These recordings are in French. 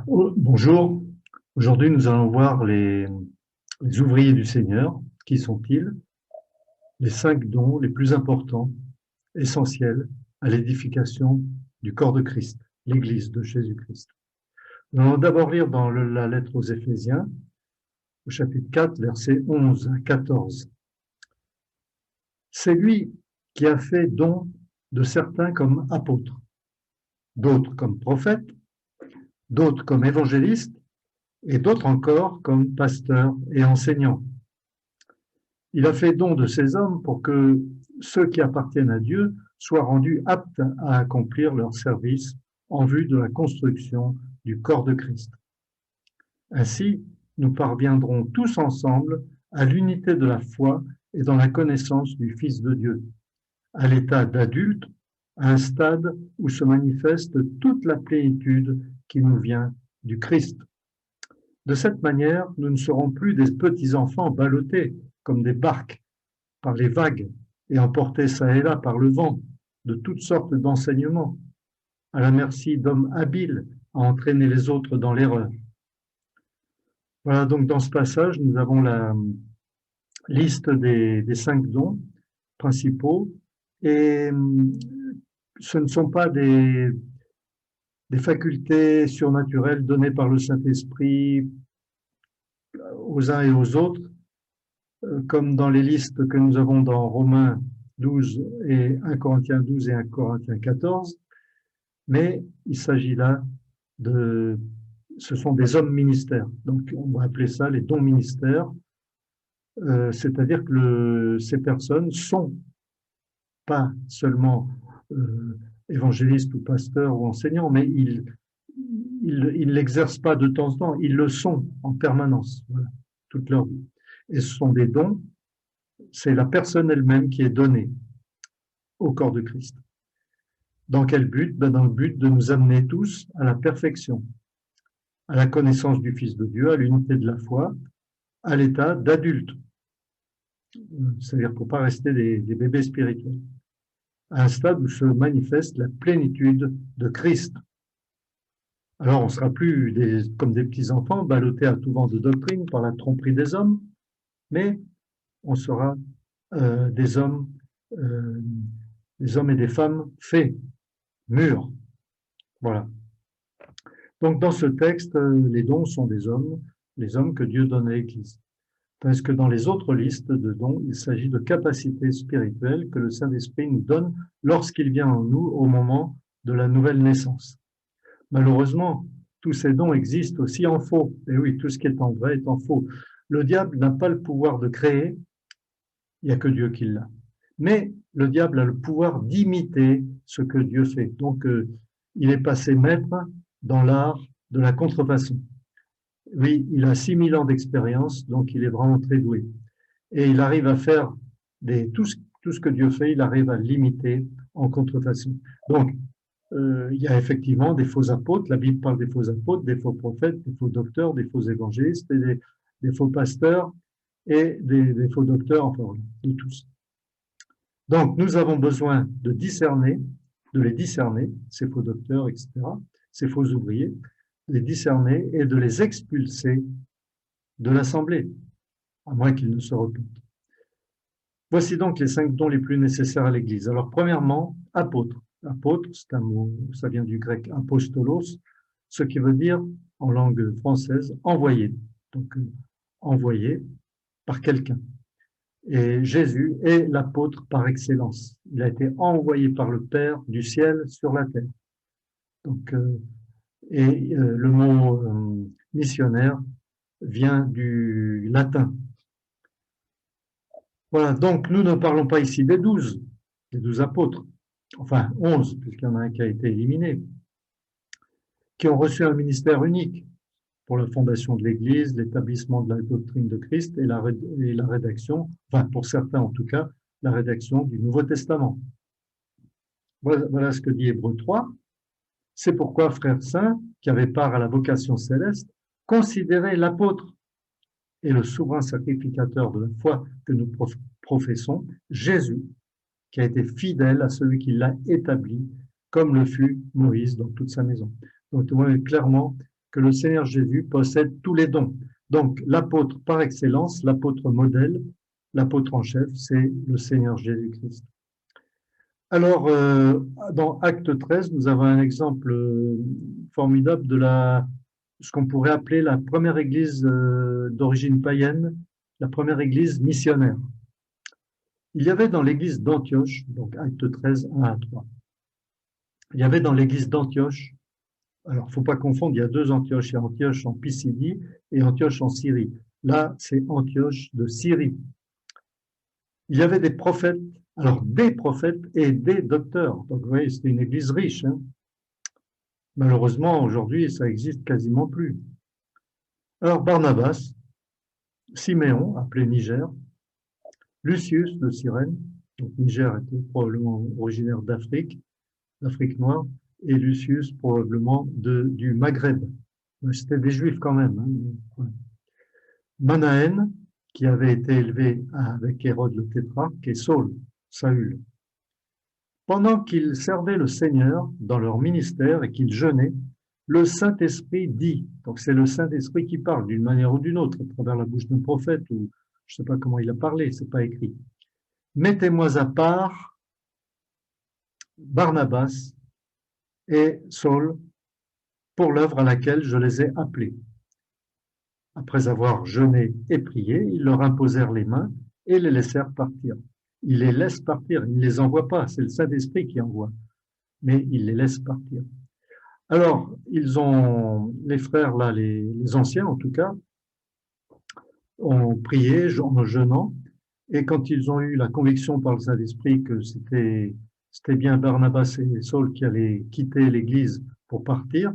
Oh, bonjour, aujourd'hui nous allons voir les ouvriers du Seigneur. Qui sont-ils? Les 5 dons les plus importants, essentiels à l'édification du corps de Christ, l'Église de Jésus-Christ. Nous allons d'abord lire dans la lettre aux Éphésiens, au chapitre 4, versets 11 à 14. C'est lui qui a fait don de certains comme apôtres, d'autres comme prophètes, d'autres comme évangélistes, et d'autres encore comme pasteurs et enseignants. Il a fait don de ces hommes pour que ceux qui appartiennent à Dieu soient rendus aptes à accomplir leur service en vue de la construction du corps de Christ. Ainsi, nous parviendrons tous ensemble à l'unité de la foi et dans la connaissance du Fils de Dieu, à l'état d'adulte, à un stade où se manifeste toute la plénitude qui nous vient du Christ. De cette manière, nous ne serons plus des petits enfants ballottés comme des barques par les vagues et emportés çà et là par le vent de toutes sortes d'enseignements, à la merci d'hommes habiles à entraîner les autres dans l'erreur. Voilà, donc dans ce passage, nous avons la liste des 5 dons principaux, et ce ne sont pas des facultés surnaturelles données par le Saint-Esprit aux uns et aux autres, comme dans les listes que nous avons dans Romains 12 et 1 Corinthiens 12 et 1 Corinthiens 14, mais il s'agit là ce sont des hommes ministères. Donc on va appeler ça les dons ministères, c'est-à-dire que ces personnes sont pas seulement évangélistes ou pasteurs ou enseignants, mais ils l'exercent pas de temps en temps, ils le sont en permanence, voilà, toute leur vie. Et ce sont des dons, c'est la personne elle-même qui est donnée au corps de Christ. Dans quel but? Dans le but de nous amener tous à la perfection, à la connaissance du Fils de Dieu, à l'unité de la foi, à l'état d'adulte. C'est-à-dire qu'il ne faut pas rester des bébés spirituels. À un stade où se manifeste la plénitude de Christ. Alors on ne sera plus comme des petits enfants, ballottés à tout vent de doctrine par la tromperie des hommes, mais on sera des hommes et des femmes faits, mûrs. Voilà. Donc dans ce texte, les dons sont des hommes, les hommes que Dieu donne à l'Église. Parce que dans les autres listes de dons, il s'agit de capacités spirituelles que le Saint-Esprit nous donne lorsqu'il vient en nous au moment de la nouvelle naissance. Malheureusement, tous ces dons existent aussi en faux. Et oui, tout ce qui est en vrai est en faux. Le diable n'a pas le pouvoir de créer, il n'y a que Dieu qui l'a. Mais le diable a le pouvoir d'imiter ce que Dieu fait. Donc, il est passé maître dans l'art de la contrefaçon. Oui, il a 6000 ans d'expérience, donc il est vraiment très doué. Et il arrive à faire tout ce que Dieu fait, il arrive à l'imiter en contrefaçon. Donc, il y a effectivement des faux apôtres, la Bible parle des faux apôtres, des faux prophètes, des faux docteurs, des faux évangélistes, et des faux pasteurs et des faux docteurs, enfin, de tous. Donc, nous avons besoin de les discerner, ces faux docteurs, etc., ces faux ouvriers, les discerner et de les expulser de l'assemblée, à moins qu'ils ne se repentent. Voici donc les 5 dons les plus nécessaires à l'Église. Alors, premièrement, apôtre. Apôtre, c'est un mot, ça vient du grec apostolos, ce qui veut dire, en langue française, envoyé. Donc, envoyé par quelqu'un. Et Jésus est l'apôtre par excellence. Il a été envoyé par le Père du ciel sur la terre. Donc, le mot missionnaire vient du latin. Voilà, donc nous ne parlons pas ici des 12 apôtres, enfin 11, puisqu'il y en a un qui a été éliminé, qui ont reçu un ministère unique pour la fondation de l'Église, l'établissement de la doctrine de Christ et la rédaction, enfin pour certains en tout cas, la rédaction du Nouveau Testament. Voilà ce que dit Hébreux 3. C'est pourquoi, frères saints, qui avaient part à la vocation céleste, considérez l'apôtre et le souverain sacrificateur de la foi que nous professons, Jésus, qui a été fidèle à celui qui l'a établi, comme le fut Moïse dans toute sa maison. Donc, vous voyez clairement, que le Seigneur Jésus possède tous les dons. Donc, l'apôtre par excellence, l'apôtre modèle, l'apôtre en chef, c'est le Seigneur Jésus-Christ. Alors, dans Acte 13, nous avons un exemple formidable de ce qu'on pourrait appeler la première église d'origine païenne, la première église missionnaire. Il y avait dans l'église d'Antioche, donc Acte 13, 1 à 3, il y avait dans l'église d'Antioche, alors il ne faut pas confondre, il y a deux Antioches, il y a Antioche en Pisidie et Antioche en Syrie. Là, c'est Antioche de Syrie. Il y avait des prophètes, alors des prophètes et des docteurs. Donc vous voyez, c'était une église riche. Hein. Malheureusement, aujourd'hui, ça existe quasiment plus. Alors Barnabas, Siméon, appelé Niger, Lucius de Cyrène, donc Niger était probablement originaire d'Afrique noire, et Lucius probablement du Maghreb. C'était des juifs quand même. Hein. Manahen, qui avait été élevé avec Hérode le tétrarque, et Saül. Pendant qu'ils servaient le Seigneur dans leur ministère et qu'ils jeûnaient, le Saint-Esprit dit, donc c'est le Saint-Esprit qui parle d'une manière ou d'une autre, à travers la bouche d'un prophète, ou je ne sais pas comment il a parlé, c'est pas écrit. Mettez-moi à part Barnabas et Saul pour l'œuvre à laquelle je les ai appelés. Après avoir jeûné et prié, ils leur imposèrent les mains et les laissèrent partir. Ils les laissent partir, ils ne les envoient pas, c'est le Saint-Esprit qui envoie, mais il les laisse partir. Alors, les frères là, les anciens en tout cas, ont prié en jeûnant, et quand ils ont eu la conviction par le Saint-Esprit que c'était bien Barnabas et Saul qui allaient quitter l'Église pour partir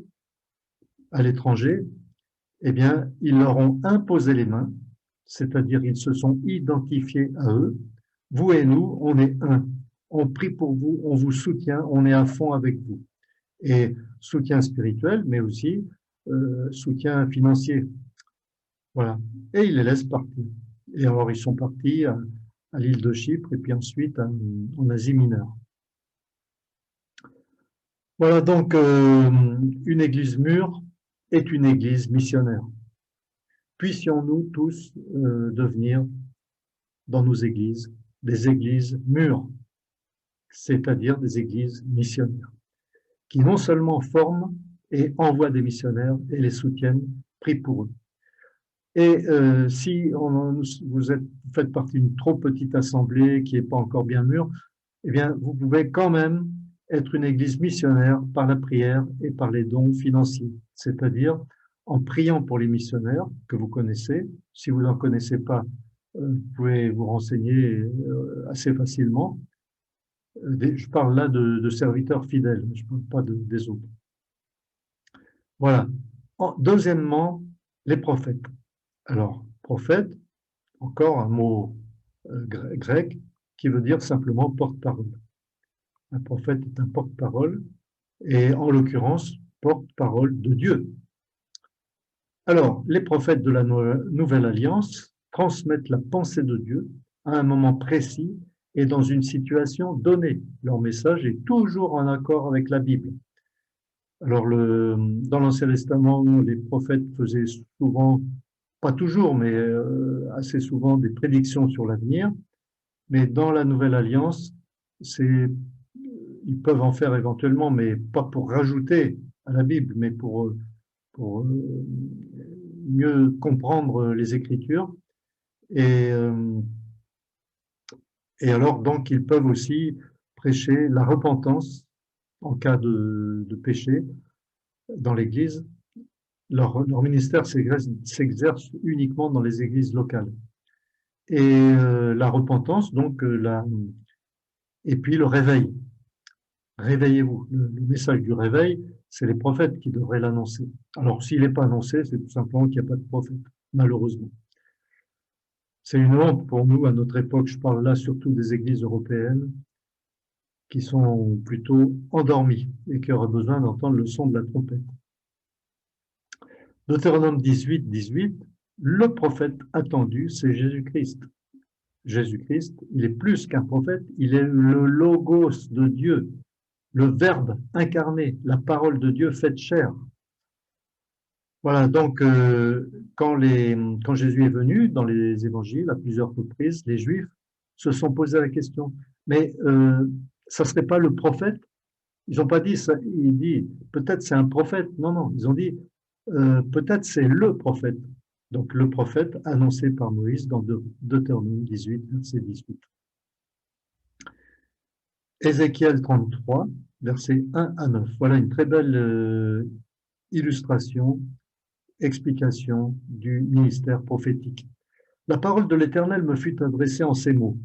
à l'étranger, eh bien, ils leur ont imposé les mains, c'est-à-dire ils se sont identifiés à eux. Vous et nous, on est un. On prie pour vous, on vous soutient, on est à fond avec vous. Et soutien spirituel, mais aussi soutien financier. Voilà. Et ils les laissent partir. Et alors, ils sont partis à l'île de Chypre et puis ensuite en Asie mineure. Voilà donc une église mûre est une église missionnaire. Puissions-nous tous devenir dans nos églises des églises mûres, c'est-à-dire des églises missionnaires, qui non seulement forment et envoient des missionnaires et les soutiennent, prient pour eux. Et si vous faites partie d'une trop petite assemblée qui n'est pas encore bien mûre, eh bien, vous pouvez quand même être une église missionnaire par la prière et par les dons financiers, c'est-à-dire en priant pour les missionnaires que vous connaissez. Si vous n'en connaissez pas, vous pouvez vous renseigner assez facilement. Je parle là de serviteurs fidèles, je ne parle pas des autres. Voilà. Deuxièmement, les prophètes. Alors, prophète, encore un mot grec qui veut dire simplement porte-parole. Un prophète est un porte-parole et en l'occurrence, porte-parole de Dieu. Alors, les prophètes de la Nouvelle Alliance transmettent la pensée de Dieu à un moment précis et dans une situation donnée. Leur message est toujours en accord avec la Bible. Alors, dans l'Ancien Testament, les prophètes faisaient souvent, pas toujours, mais assez souvent des prédictions sur l'avenir. Mais dans la Nouvelle Alliance, ils peuvent en faire éventuellement, mais pas pour rajouter à la Bible, mais pour mieux comprendre les Écritures. Et alors, donc, ils peuvent aussi prêcher la repentance en cas de péché dans l'Église. Leur ministère s'exerce uniquement dans les églises locales. Et la repentance, donc, et puis le réveil. Réveillez-vous. Le message du réveil, c'est les prophètes qui devraient l'annoncer. Alors, s'il n'est pas annoncé, c'est tout simplement qu'il n'y a pas de prophète, malheureusement. C'est une honte pour nous, à notre époque, je parle là surtout des églises européennes, qui sont plutôt endormies et qui auraient besoin d'entendre le son de la trompette. Deutéronome 18, 18, le prophète attendu, c'est Jésus-Christ. Jésus-Christ, il est plus qu'un prophète, il est le logos de Dieu, le Verbe incarné, la parole de Dieu faite chair. Voilà, donc quand Jésus est venu dans les évangiles à plusieurs reprises, les Juifs se sont posé la question, mais ça serait pas le prophète? Ils n'ont pas dit ça, il dit peut-être c'est un prophète. Non, non, ils ont dit peut-être c'est le prophète. Donc le prophète annoncé par Moïse dans Deutéronome 18, verset 18. Ézéchiel 33, versets 1 à 9. Voilà une très belle illustration, explication du ministère prophétique. La parole de l'Éternel me fut adressée en ces mots.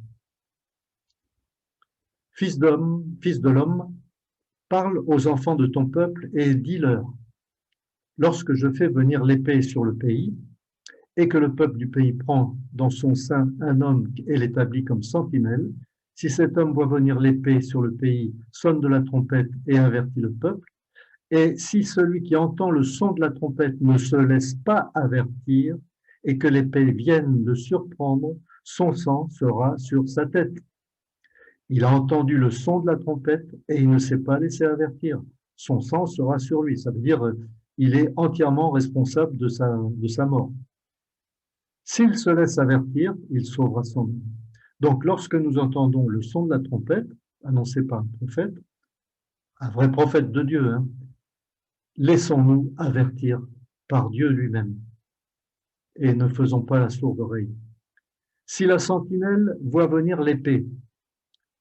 Fils d'homme, fils de l'homme, parle aux enfants de ton peuple et dis-leur, lorsque je fais venir l'épée sur le pays, et que le peuple du pays prend dans son sein un homme et l'établit comme sentinelle, si cet homme voit venir l'épée sur le pays, sonne de la trompette et avertit le peuple, et si celui qui entend le son de la trompette ne se laisse pas avertir et que l'épée vienne le surprendre, son sang sera sur sa tête. Il a entendu le son de la trompette et il ne s'est pas laissé avertir. Son sang sera sur lui. Ça veut dire il est entièrement responsable de sa mort. S'il se laisse avertir, il sauvera son âme. Donc, lorsque nous entendons le son de la trompette, annoncé par un prophète, un vrai prophète de Dieu, hein, laissons-nous avertir par Dieu lui-même et ne faisons pas la sourde oreille. Si la sentinelle voit venir l'épée,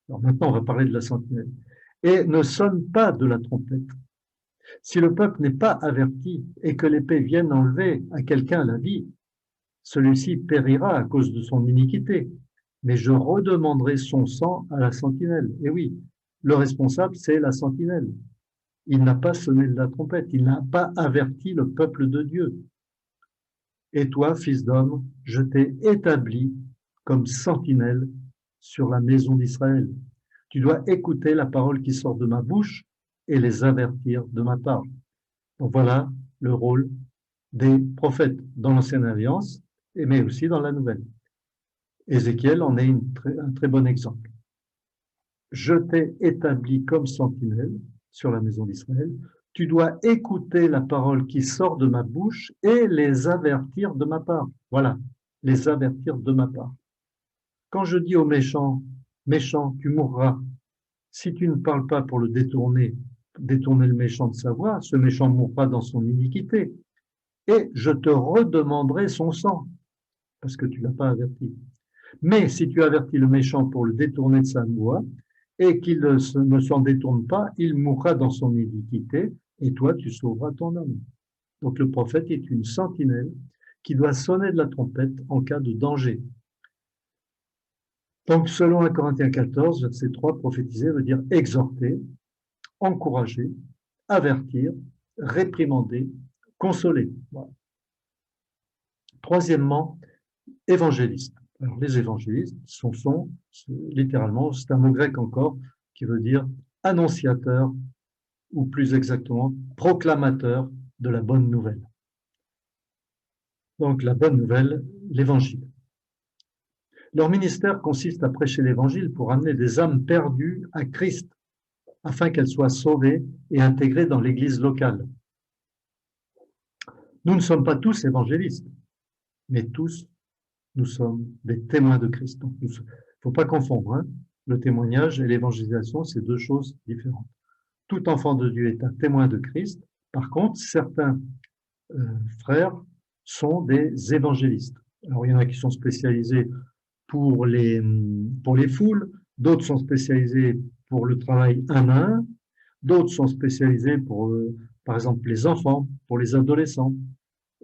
alors maintenant on va parler de la sentinelle, et ne sonne pas de la trompette, si le peuple n'est pas averti et que l'épée vienne enlever à quelqu'un la vie, celui-ci périra à cause de son iniquité, mais je redemanderai son sang à la sentinelle. Et oui, le responsable, c'est la sentinelle. Il n'a pas sonné de la trompette, il n'a pas averti le peuple de Dieu. Et toi, fils d'homme, je t'ai établi comme sentinelle sur la maison d'Israël. Tu dois écouter la parole qui sort de ma bouche et les avertir de ma part. Donc voilà le rôle des prophètes dans l'Ancienne Alliance, mais aussi dans la Nouvelle. Ézéchiel en est un très bon exemple. Je t'ai établi comme sentinelle sur la maison d'Israël. Tu dois écouter la parole qui sort de ma bouche et les avertir de ma part. Voilà, les avertir de ma part. Quand je dis au méchant, méchant, tu mourras, si tu ne parles pas pour le détourner le méchant de sa voie, ce méchant mourra dans son iniquité. Et je te redemanderai son sang, parce que tu ne l'as pas averti. Mais si tu avertis le méchant pour le détourner de sa voie, et qu'il ne s'en détourne pas, il mourra dans son iniquité, et toi tu sauveras ton âme. Donc le prophète est une sentinelle qui doit sonner de la trompette en cas de danger. Donc selon 1 Corinthiens 14, verset 3, prophétiser veut dire exhorter, encourager, avertir, réprimander, consoler. Voilà. Troisièmement, évangéliste. Alors, les évangélistes sont littéralement, c'est un mot grec encore, qui veut dire annonciateur, ou plus exactement, proclamateur de la bonne nouvelle. Donc, la bonne nouvelle, l'évangile. Leur ministère consiste à prêcher l'évangile pour amener des âmes perdues à Christ, afin qu'elles soient sauvées et intégrées dans l'église locale. Nous ne sommes pas tous évangélistes, mais tous nous sommes des témoins de Christ. Il ne faut pas confondre, hein. Le témoignage et l'évangélisation, c'est deux choses différentes. Tout enfant de Dieu est un témoin de Christ. Par contre, certains frères sont des évangélistes. Alors, il y en a qui sont spécialisés pour les foules, d'autres sont spécialisés pour le travail un à un, d'autres sont spécialisés pour, par exemple, les enfants, pour les adolescents,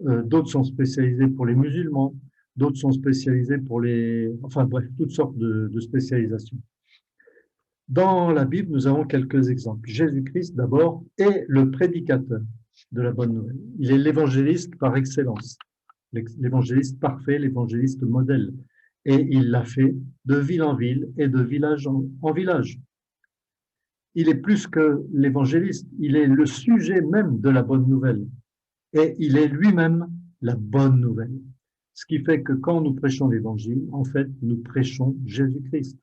d'autres sont spécialisés pour les musulmans, d'autres sont spécialisés pour les... Enfin bref, toutes sortes de spécialisations. Dans la Bible, nous avons quelques exemples. Jésus-Christ, d'abord, est le prédicateur de la bonne nouvelle. Il est l'évangéliste par excellence, l'évangéliste parfait, l'évangéliste modèle. Et il l'a fait de ville en ville et de village en village. Il est plus que l'évangéliste, il est le sujet même de la bonne nouvelle. Et il est lui-même la bonne nouvelle. Ce qui fait que quand nous prêchons l'évangile, en fait, nous prêchons Jésus-Christ.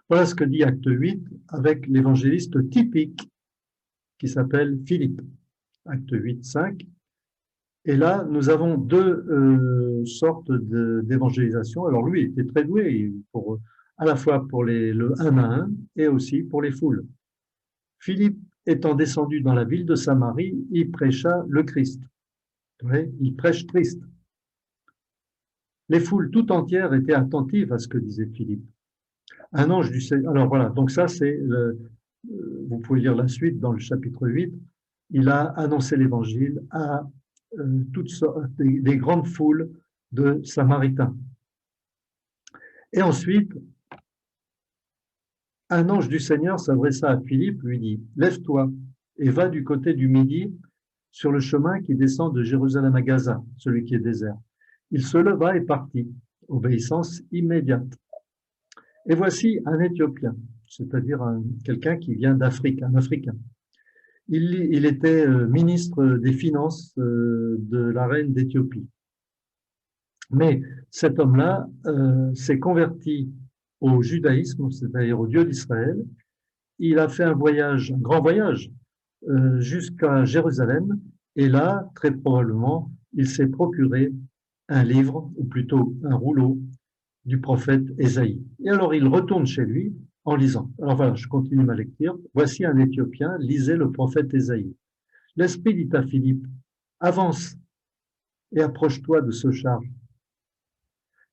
Voilà ce que dit Acte 8 avec l'évangéliste typique qui s'appelle Philippe. acte 8, 5. Et là, nous avons deux sortes d'évangélisation. Alors lui, il était très doué à la fois pour le un à un et aussi pour les foules. Philippe étant descendu dans la ville de Samarie, il prêcha le Christ. Ouais, il prêche Christ. Les foules tout entières étaient attentives à ce que disait Philippe. Un ange du Seigneur. Alors voilà, donc ça c'est, vous pouvez lire la suite dans le chapitre 8. Il a annoncé l'évangile à toutes sortes, des grandes foules de Samaritains. Et ensuite, un ange du Seigneur s'adressa à Philippe, lui dit, lève-toi et va du côté du Midi sur le chemin qui descend de Jérusalem à Gaza, celui qui est désert. Il se leva et partit, obéissance immédiate. Et voici un Éthiopien, c'est-à-dire quelqu'un qui vient d'Afrique, un Africain. Il était ministre des Finances de la reine d'Éthiopie. Mais cet homme-là s'est converti au judaïsme, c'est-à-dire au Dieu d'Israël. Il a fait un voyage, un grand voyage, jusqu'à Jérusalem. Et là, très probablement, il s'est procuré un livre, ou plutôt un rouleau, du prophète Ésaïe. Et alors, il retourne chez lui en lisant. Alors voilà, je continue ma lecture. Voici un Éthiopien, lisez le prophète Ésaïe. L'Esprit dit à Philippe, avance et approche-toi de ce char.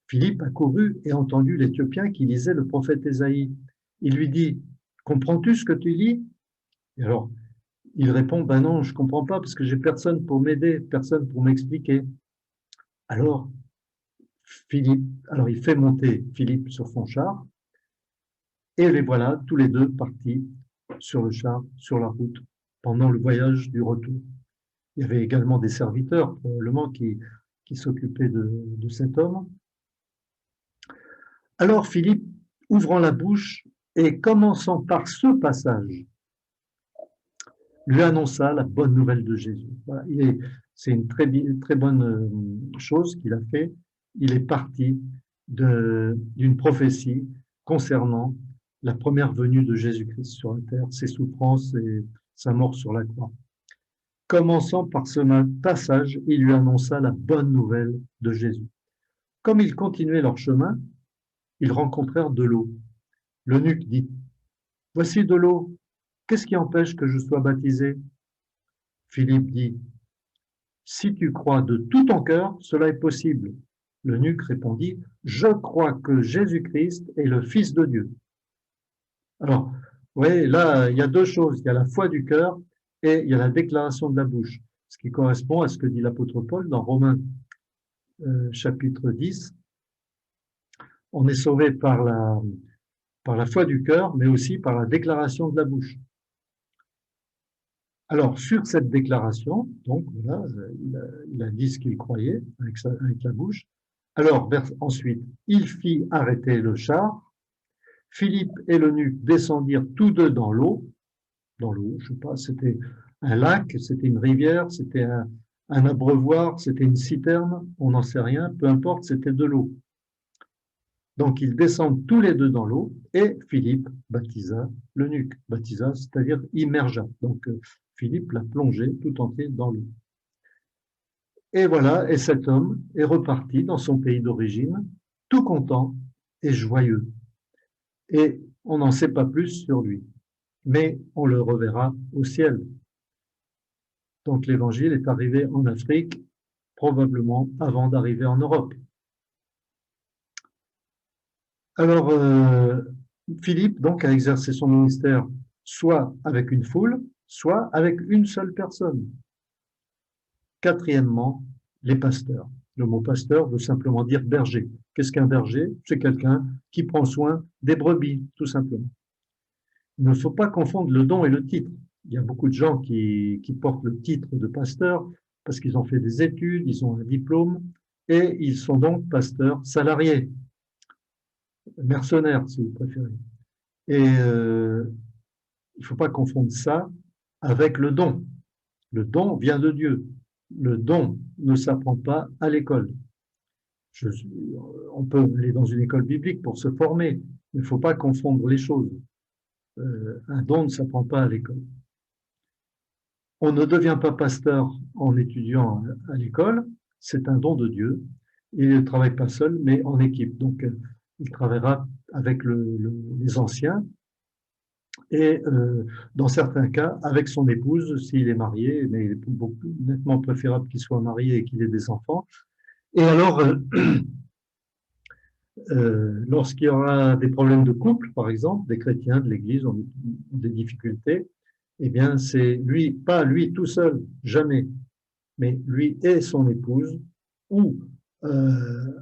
Philippe accourut et entendu l'Éthiopien qui lisait le prophète Ésaïe. Il lui dit, comprends-tu ce que tu lis? Et alors, il répond, ben non, je comprends pas parce que j'ai personne pour m'aider, personne pour m'expliquer. Alors, il fait monter Philippe sur son char et les voilà tous les deux partis sur le char, sur la route, pendant le voyage du retour. Il y avait également des serviteurs, probablement, qui s'occupaient de cet homme. Alors Philippe, ouvrant la bouche et commençant par ce passage, lui annonça la bonne nouvelle de Jésus. Voilà, c'est une très bonne chose qu'il a fait. Il est parti d'une prophétie concernant la première venue de Jésus-Christ sur la terre, ses souffrances et sa mort sur la croix. Commençant par ce passage, il lui annonça la bonne nouvelle de Jésus. Comme ils continuaient leur chemin, ils rencontrèrent de l'eau. L'eunuque dit, « Voici de l'eau, qu'est-ce qui empêche que je sois baptisé ?» Philippe dit, « Si tu crois de tout ton cœur, cela est possible. » L'eunuque répondit, « Je crois que Jésus-Christ est le Fils de Dieu. » Alors, vous voyez, là, il y a deux choses. Il y a la foi du cœur et il y a la déclaration de la bouche, ce qui correspond à ce que dit l'apôtre Paul dans Romains chapitre 10. On est sauvé par la foi du cœur, mais aussi par la déclaration de la bouche. Alors, sur cette déclaration, donc voilà, il a dit ce qu'il croyait avec la bouche. Alors, ensuite, il fit arrêter le char. Philippe et l'eunuque descendirent tous deux dans l'eau, je sais pas, c'était un lac, c'était une rivière, c'était un abreuvoir, c'était une citerne, on n'en sait rien, peu importe, c'était de l'eau. Donc, ils descendent tous les deux dans l'eau et Philippe baptisa l'eunuque. Baptisa, c'est-à-dire immergea. Donc, Philippe l'a plongé tout entier dans l'eau. Et voilà, et cet homme est reparti dans son pays d'origine, tout content et joyeux. Et on n'en sait pas plus sur lui, mais on le reverra au ciel. Donc l'évangile est arrivé en Afrique, probablement avant d'arriver en Europe. Alors, Philippe, donc, a exercé son ministère soit avec une foule, soit avec une seule personne. Quatrièmement, les pasteurs. Le mot pasteur veut simplement dire berger. Qu'est-ce qu'un berger? C'est quelqu'un qui prend soin des brebis, tout simplement. Il ne faut pas confondre le don et le titre. Il y a beaucoup de gens qui portent le titre de pasteur parce qu'ils ont fait des études, ils ont un diplôme et ils sont donc pasteurs salariés, mercenaires si vous préférez. Et il ne faut pas confondre ça avec le don. Le don vient de Dieu. Le don ne s'apprend pas à l'école. On peut aller dans une école biblique pour se former, mais il ne faut pas confondre les choses. Un don ne s'apprend pas à l'école. On ne devient pas pasteur en étudiant à l'école, c'est un don de Dieu. Il ne travaille pas seul, mais en équipe. Donc, il travaillera avec les anciens et, dans certains cas, avec son épouse, s'il est marié, mais il est nettement préférable qu'il soit marié et qu'il ait des enfants. Et alors, lorsqu'il y aura des problèmes de couple, par exemple, des chrétiens de l'Église ont des difficultés, eh bien, c'est lui, pas lui tout seul, jamais, mais lui et son épouse, ou, euh,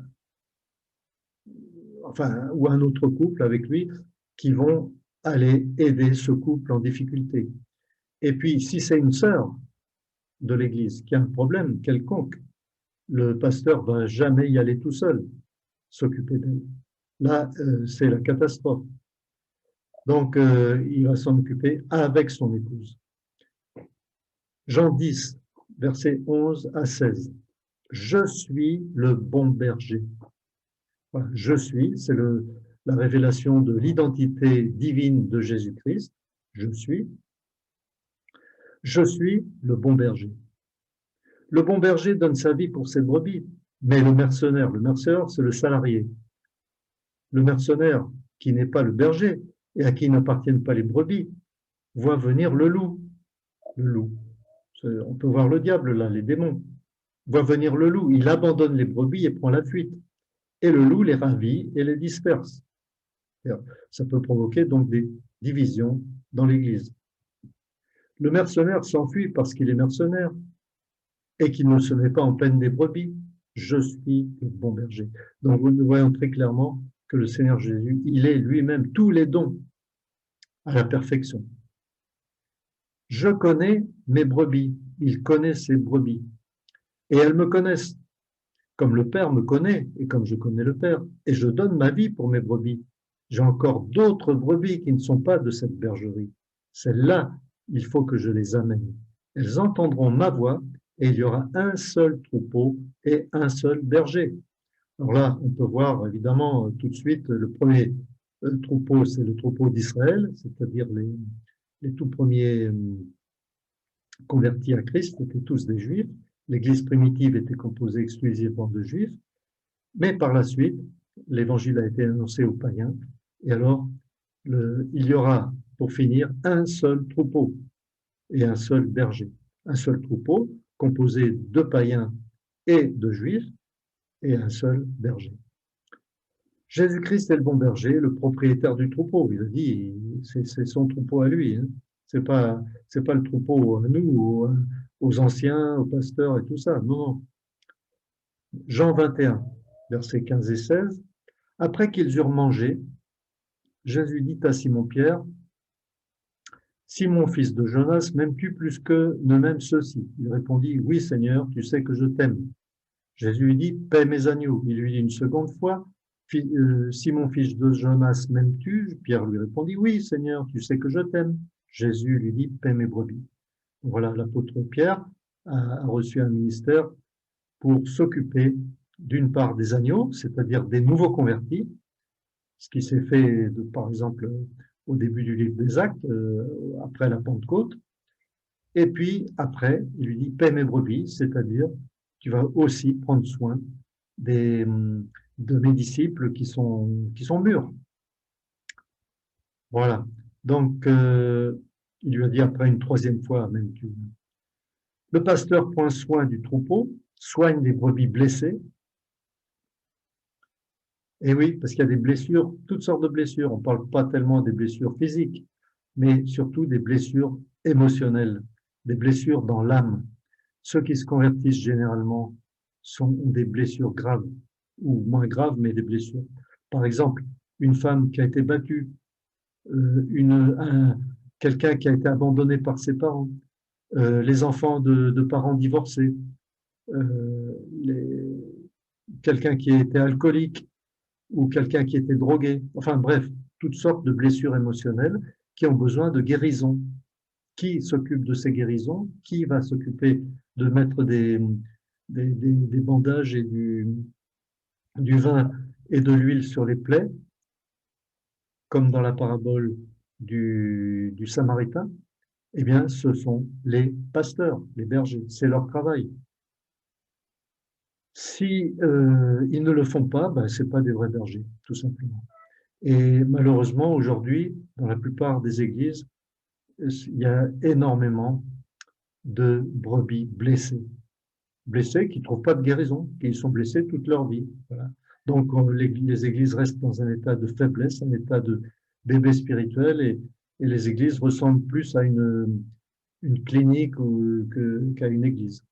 enfin, ou un autre couple avec lui, qui vont aller aider ce couple en difficulté. Et puis, si c'est une sœur de l'Église qui a un problème quelconque, le pasteur ne va jamais y aller tout seul, s'occuper d'elle. Là, c'est la catastrophe. Donc, il va s'en occuper avec son épouse. Jean 10, versets 11 à 16. Je suis le bon berger. Voilà, je suis, c'est la révélation de l'identité divine de Jésus-Christ. Je suis le bon berger. Le bon berger donne sa vie pour ses brebis, mais le mercenaire, c'est le salarié. Le mercenaire, qui n'est pas le berger et à qui n'appartiennent pas les brebis, voit venir le loup. Le loup. On peut voir le diable là, les démons. Voit venir le loup, il abandonne les brebis et prend la fuite. Et le loup les ravit et les disperse. Ça peut provoquer donc des divisions dans l'Église. Le mercenaire s'enfuit parce qu'il est mercenaire et qu'il ne se met pas en peine des brebis. Je suis le bon berger. Donc nous voyons très clairement que le Seigneur Jésus, il est lui-même tous les dons à la perfection. Je connais mes brebis, il connaît ses brebis, et elles me connaissent, comme le Père me connaît et comme je connais le Père, et je donne ma vie pour mes brebis. J'ai encore d'autres brebis qui ne sont pas de cette bergerie. Celles-là, il faut que je les amène. Elles entendront ma voix et il y aura un seul troupeau et un seul berger. Alors là, on peut voir évidemment tout de suite le premier troupeau, c'est le troupeau d'Israël, c'est-à-dire les tout premiers convertis à Christ étaient tous des Juifs. L'Église primitive était composée exclusivement de Juifs. Mais par la suite, l'Évangile a été annoncé aux païens. Et alors, il y aura, pour finir, un seul troupeau et un seul berger. Un seul troupeau composé de païens et de juifs et un seul berger. Jésus-Christ est le bon berger, le propriétaire du troupeau. Il a dit, c'est son troupeau à lui. Hein. C'est pas le troupeau à nous, aux anciens, aux pasteurs et tout ça. Non, non. Jean 21, versets 15 et 16. Après qu'ils eurent mangé, Jésus dit à Simon-Pierre, Simon, fils de Jonas, m'aimes-tu plus que ne m'aiment ceux-ci? Il répondit, oui, Seigneur, tu sais que je t'aime. Jésus lui dit, paie mes agneaux. Il lui dit une seconde fois, Simon, fils de Jonas, m'aimes-tu? Pierre lui répondit, oui, Seigneur, tu sais que je t'aime. Jésus lui dit, paie mes brebis. Voilà, l'apôtre Pierre a reçu un ministère pour s'occuper d'une part des agneaux, c'est-à-dire des nouveaux convertis, ce qui s'est fait, par exemple, au début du livre des Actes, après la Pentecôte. Et puis, après, il lui dit, paie mes brebis, c'est-à-dire, tu vas aussi prendre soin de mes disciples qui sont mûrs. Voilà. Donc, il lui a dit après une troisième fois, même, le pasteur prend soin du troupeau, soigne les brebis blessées. Et oui, parce qu'il y a des blessures, toutes sortes de blessures. On ne parle pas tellement des blessures physiques, mais surtout des blessures émotionnelles, des blessures dans l'âme. Ceux qui se convertissent généralement ont des blessures graves, ou moins graves, mais des blessures. Par exemple, une femme qui a été battue, quelqu'un qui a été abandonné par ses parents, les enfants de parents divorcés, quelqu'un qui a été alcoolique ou quelqu'un qui était drogué. Enfin bref, toutes sortes de blessures émotionnelles qui ont besoin de guérison. Qui s'occupe de ces guérisons? Qui va s'occuper de mettre des bandages et du vin et de l'huile sur les plaies, comme dans la parabole du Samaritain? Eh bien, ce sont les pasteurs, les bergers, c'est leur travail. Si ils ne le font pas, ben, c'est pas des vrais bergers, tout simplement. Et malheureusement, aujourd'hui, dans la plupart des églises, il y a énormément de brebis blessés qui ne trouvent pas de guérison, qui sont blessés toute leur vie. Voilà. Donc, les églises restent dans un état de faiblesse, un état de bébé spirituel, et les églises ressemblent plus à une clinique qu'à une église.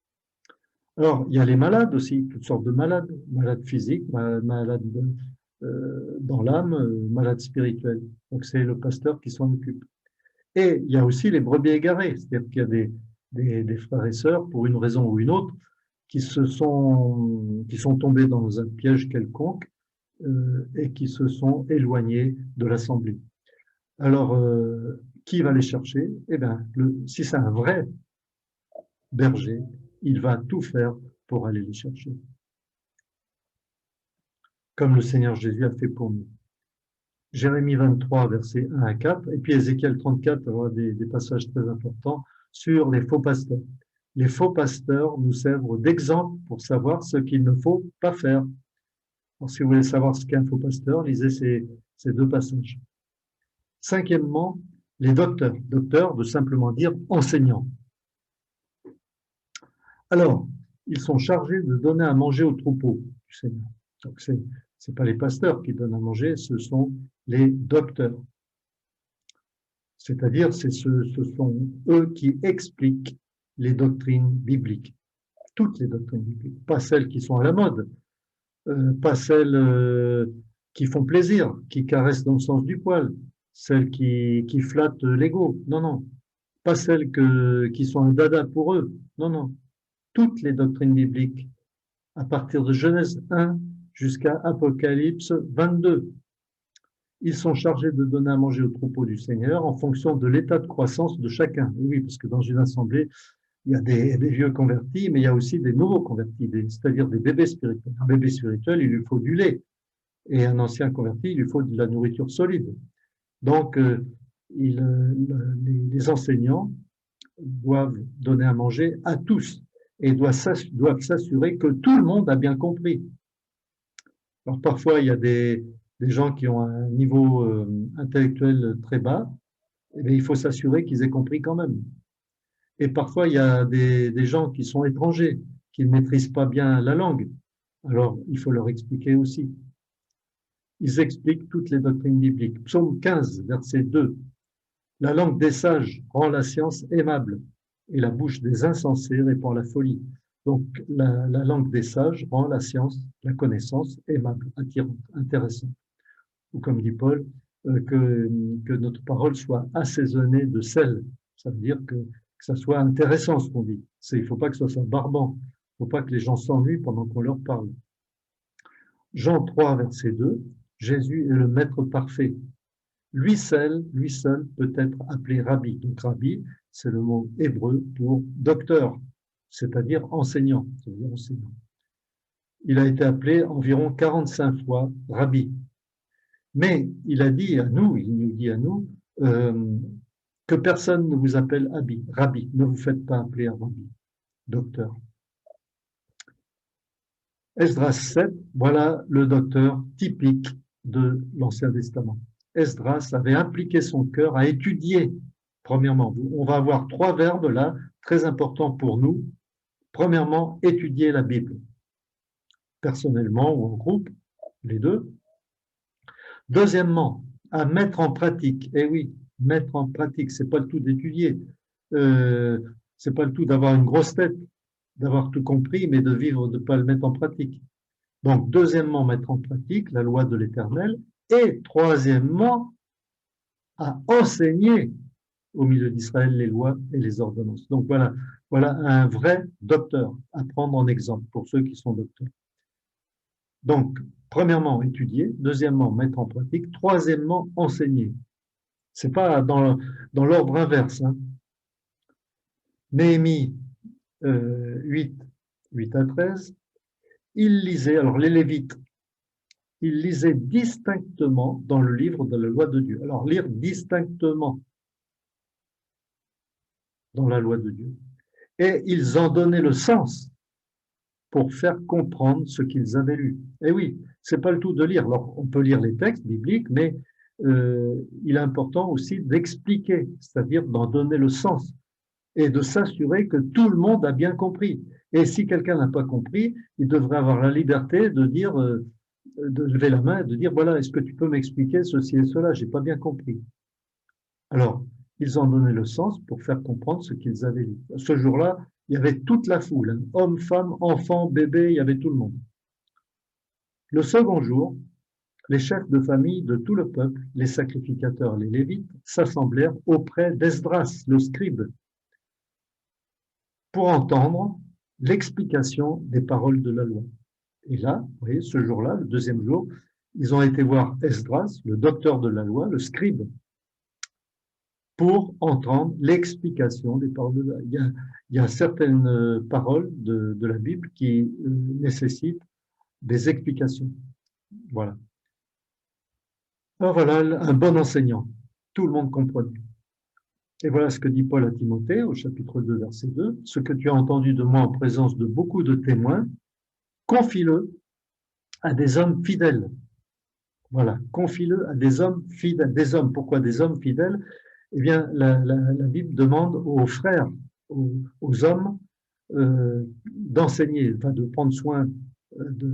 Alors, il y a les malades aussi, toutes sortes de malades, malades physiques, malades dans l'âme, malades spirituels. Donc, c'est le pasteur qui s'en occupe. Et il y a aussi les brebis égarées, c'est-à-dire qu'il y a des frères et sœurs, pour une raison ou une autre, qui sont tombés dans un piège quelconque et qui se sont éloignés de l'assemblée. Alors, qui va les chercher? Eh bien, si c'est un vrai berger, il va tout faire pour aller les chercher, comme le Seigneur Jésus a fait pour nous. Jérémie 23, versets 1 à 4, et puis Ézéchiel 34 aura des passages très importants sur les faux pasteurs. Les faux pasteurs nous servent d'exemple pour savoir ce qu'il ne faut pas faire. Alors, si vous voulez savoir ce qu'est un faux pasteur, lisez ces deux passages. Cinquièmement, les docteurs. Docteurs veut simplement dire enseignants. Alors, ils sont chargés de donner à manger au troupeau du Seigneur. Donc, c'est pas les pasteurs qui donnent à manger, ce sont les docteurs. C'est-à-dire, ce sont eux qui expliquent les doctrines bibliques, toutes les doctrines bibliques, pas celles qui sont à la mode, pas celles qui font plaisir, qui caressent dans le sens du poil, celles qui flattent l'ego. Non, non. Pas celles qui sont un dada pour eux. Non, non. Toutes les doctrines bibliques, à partir de Genèse 1 jusqu'à Apocalypse 22. Ils sont chargés de donner à manger au troupeau du Seigneur en fonction de l'état de croissance de chacun. Et oui, parce que dans une assemblée, il y a des vieux convertis, mais il y a aussi des nouveaux convertis, c'est-à-dire des bébés spirituels. Un bébé spirituel, il lui faut du lait. Et un ancien converti, il lui faut de la nourriture solide. Donc, les enseignants doivent donner à manger à tous et doivent s'assurer que tout le monde a bien compris. Alors, parfois, il y a des gens qui ont un niveau intellectuel très bas, et bien, il faut s'assurer qu'ils aient compris quand même. Et parfois, il y a des gens qui sont étrangers, qui ne maîtrisent pas bien la langue. Alors, il faut leur expliquer aussi. Ils expliquent toutes les doctrines bibliques. Psaume 15, verset 2. La langue des sages rend la science aimable, et la bouche des insensés répand la folie. Donc, la langue des sages rend la science, la connaissance aimable, attirante, intéressante. Ou comme dit Paul, que notre parole soit assaisonnée de sel. Ça veut dire que ça soit intéressant ce qu'on dit. Il ne faut pas que ce soit barbant. Il ne faut pas que les gens s'ennuient pendant qu'on leur parle. Jean 3, verset 2, Jésus est le maître parfait. Lui seul peut être appelé rabbi. Donc rabbi, c'est le mot hébreu pour docteur, c'est-à-dire enseignant. Il a été appelé environ 45 fois rabbi. Mais il nous dit à nous, que personne ne vous appelle rabbi. Ne vous faites pas appeler un rabbi, docteur. Esdras 7, voilà le docteur typique de l'Ancien Testament. Esdras avait impliqué son cœur à étudier. Premièrement, on va avoir 3 verbes là, très importants pour nous. Premièrement, étudier la Bible, personnellement ou en groupe, les deux. Deuxièmement, à mettre en pratique. Eh oui, mettre en pratique, c'est pas le tout d'étudier. C'est pas le tout d'avoir une grosse tête, d'avoir tout compris, mais de vivre, de pas le mettre en pratique. Donc, deuxièmement, mettre en pratique la loi de l'Éternel. Et troisièmement, à enseigner au milieu d'Israël les lois et les ordonnances. Donc voilà un vrai docteur à prendre en exemple pour ceux qui sont docteurs. Donc, premièrement, étudier. Deuxièmement, mettre en pratique. Troisièmement, enseigner. C'est pas dans l'ordre inverse. Hein. Néhémie 8 à 13, il lisait, alors les Lévites, ils lisaient distinctement dans le livre de la loi de Dieu. Alors, lire distinctement. dans la loi de Dieu. Et ils en donnaient le sens pour faire comprendre ce qu'ils avaient lu. Et oui, c'est pas le tout de lire. Alors, on peut lire les textes bibliques, mais il est important aussi d'expliquer, c'est-à-dire d'en donner le sens et de s'assurer que tout le monde a bien compris. Et si quelqu'un n'a pas compris, il devrait avoir la liberté de dire, de lever la main et de dire, voilà, est-ce que tu peux m'expliquer ceci et cela? J'ai pas bien compris. Alors, ils ont donné le sens pour faire comprendre ce qu'ils avaient lu. Ce jour-là, il y avait toute la foule, hein, hommes, femmes, enfants, bébés, il y avait tout le monde. Le second jour, les chefs de famille de tout le peuple, les sacrificateurs, les lévites, s'assemblèrent auprès d'Esdras, le scribe, pour entendre l'explication des paroles de la loi. Et là, vous voyez, ce jour-là, le deuxième jour, ils ont été voir Esdras, le docteur de la loi, le scribe, pour entendre l'explication des paroles de la loi. Il y a certaines paroles de la Bible qui nécessitent des explications. Voilà. Alors voilà, un bon enseignant. Tout le monde comprenait. Et voilà ce que dit Paul à Timothée au chapitre 2, verset 2. Ce que tu as entendu de moi en présence de beaucoup de témoins, confie-le à des hommes fidèles. Voilà, confie-le à des hommes fidèles. Des hommes, pourquoi des hommes fidèles? Eh bien, la Bible demande aux frères, aux hommes, d'enseigner, enfin de prendre soin,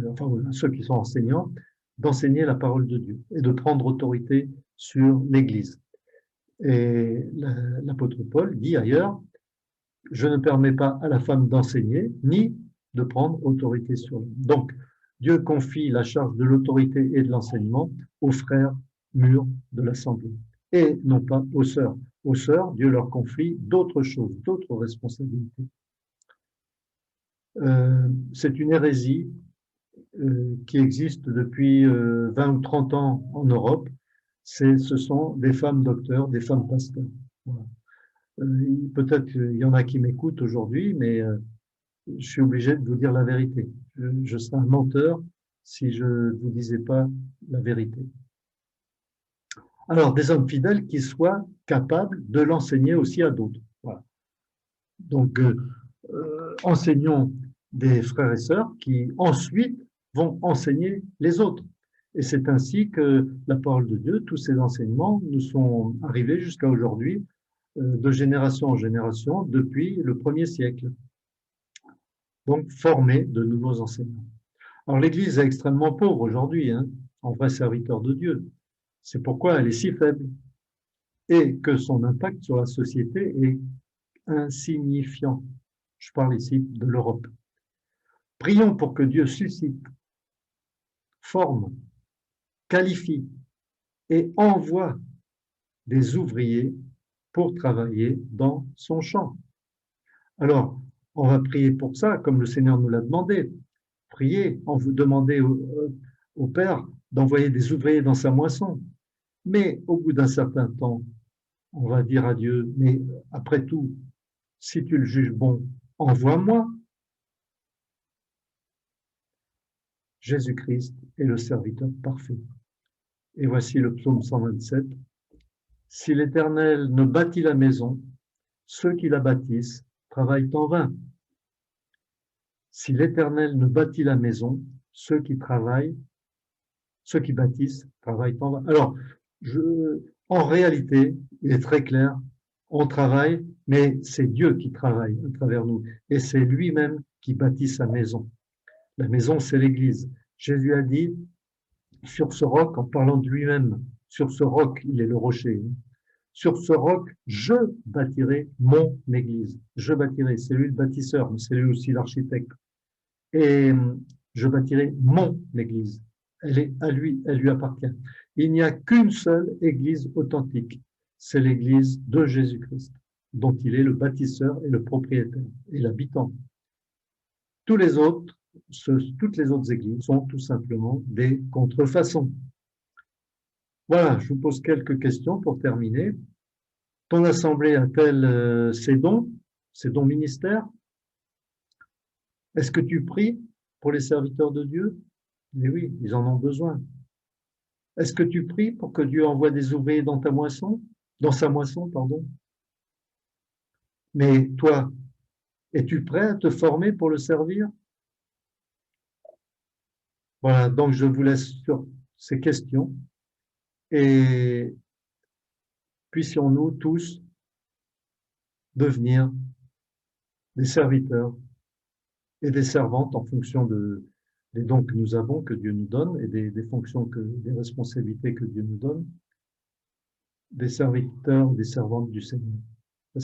enfin ceux qui sont enseignants, d'enseigner la parole de Dieu et de prendre autorité sur l'Église. Et l'apôtre Paul dit ailleurs, je ne permets pas à la femme d'enseigner, ni de prendre autorité sur l'homme. Donc, Dieu confie la charge de l'autorité et de l'enseignement aux frères mûrs de l'Assemblée, et non pas aux sœurs. Aux sœurs, Dieu leur confie d'autres choses, d'autres responsabilités. C'est une hérésie qui existe depuis 20 ou 30 ans en Europe. Ce sont des femmes docteurs, des femmes pasteurs. Voilà. Peut-être qu'il y en a qui m'écoutent aujourd'hui, mais je suis obligé de vous dire la vérité. Je serais un menteur si je ne vous disais pas la vérité. Alors, des hommes fidèles qui soient capables de l'enseigner aussi à d'autres. Voilà. Donc, enseignons des frères et sœurs qui ensuite vont enseigner les autres. Et c'est ainsi que la parole de Dieu, tous ces enseignements nous sont arrivés jusqu'à aujourd'hui, de génération en génération, depuis le 1er siècle. Donc, former de nouveaux enseignants. Alors, l'Église est extrêmement pauvre aujourd'hui, hein, en vrai serviteur de Dieu. C'est pourquoi elle est si faible et que son impact sur la société est insignifiant. Je parle ici de l'Europe. Prions pour que Dieu suscite, forme, qualifie et envoie des ouvriers pour travailler dans son champ. Alors, on va prier pour ça, comme le Seigneur nous l'a demandé. Priez, on vous demandez au Père d'envoyer des ouvriers dans sa moisson. Mais au bout d'un certain temps, on va dire à Dieu, mais après tout, si tu le juges bon, envoie-moi. Jésus-Christ est le serviteur parfait. Et voici le psaume 127. Si l'Éternel ne bâtit la maison, ceux qui la bâtissent travaillent en vain. Si l'Éternel ne bâtit la maison, ceux qui bâtissent travaillent en vain. Alors, en réalité, il est très clair, on travaille, mais c'est Dieu qui travaille à travers nous. Et c'est lui-même qui bâtit sa maison. La maison, c'est l'Église. Jésus a dit, sur ce roc, en parlant de lui-même, sur ce roc, il est le rocher. Sur ce roc, je bâtirai mon Église. Je bâtirai, c'est lui le bâtisseur, mais c'est lui aussi l'architecte. Et je bâtirai mon Église. Elle est à lui, elle lui appartient. Il n'y a qu'une seule Église authentique, c'est l'Église de Jésus-Christ, dont il est le bâtisseur et le propriétaire et l'habitant. Toutes les autres églises sont tout simplement des contrefaçons. Voilà, je vous pose quelques questions pour terminer. Ton assemblée a-t-elle ses dons ministères? Est-ce que tu pries pour les serviteurs de Dieu? Mais oui, ils en ont besoin. Est-ce que tu pries pour que Dieu envoie des ouvriers dans sa moisson, pardon? Mais toi, es-tu prêt à te former pour le servir? Voilà, donc je vous laisse sur ces questions et puissions-nous tous devenir des serviteurs et des servantes en fonction des dons que nous avons, que Dieu nous donne, et des fonctions, des responsabilités que Dieu nous donne, des serviteurs, des servantes du Seigneur.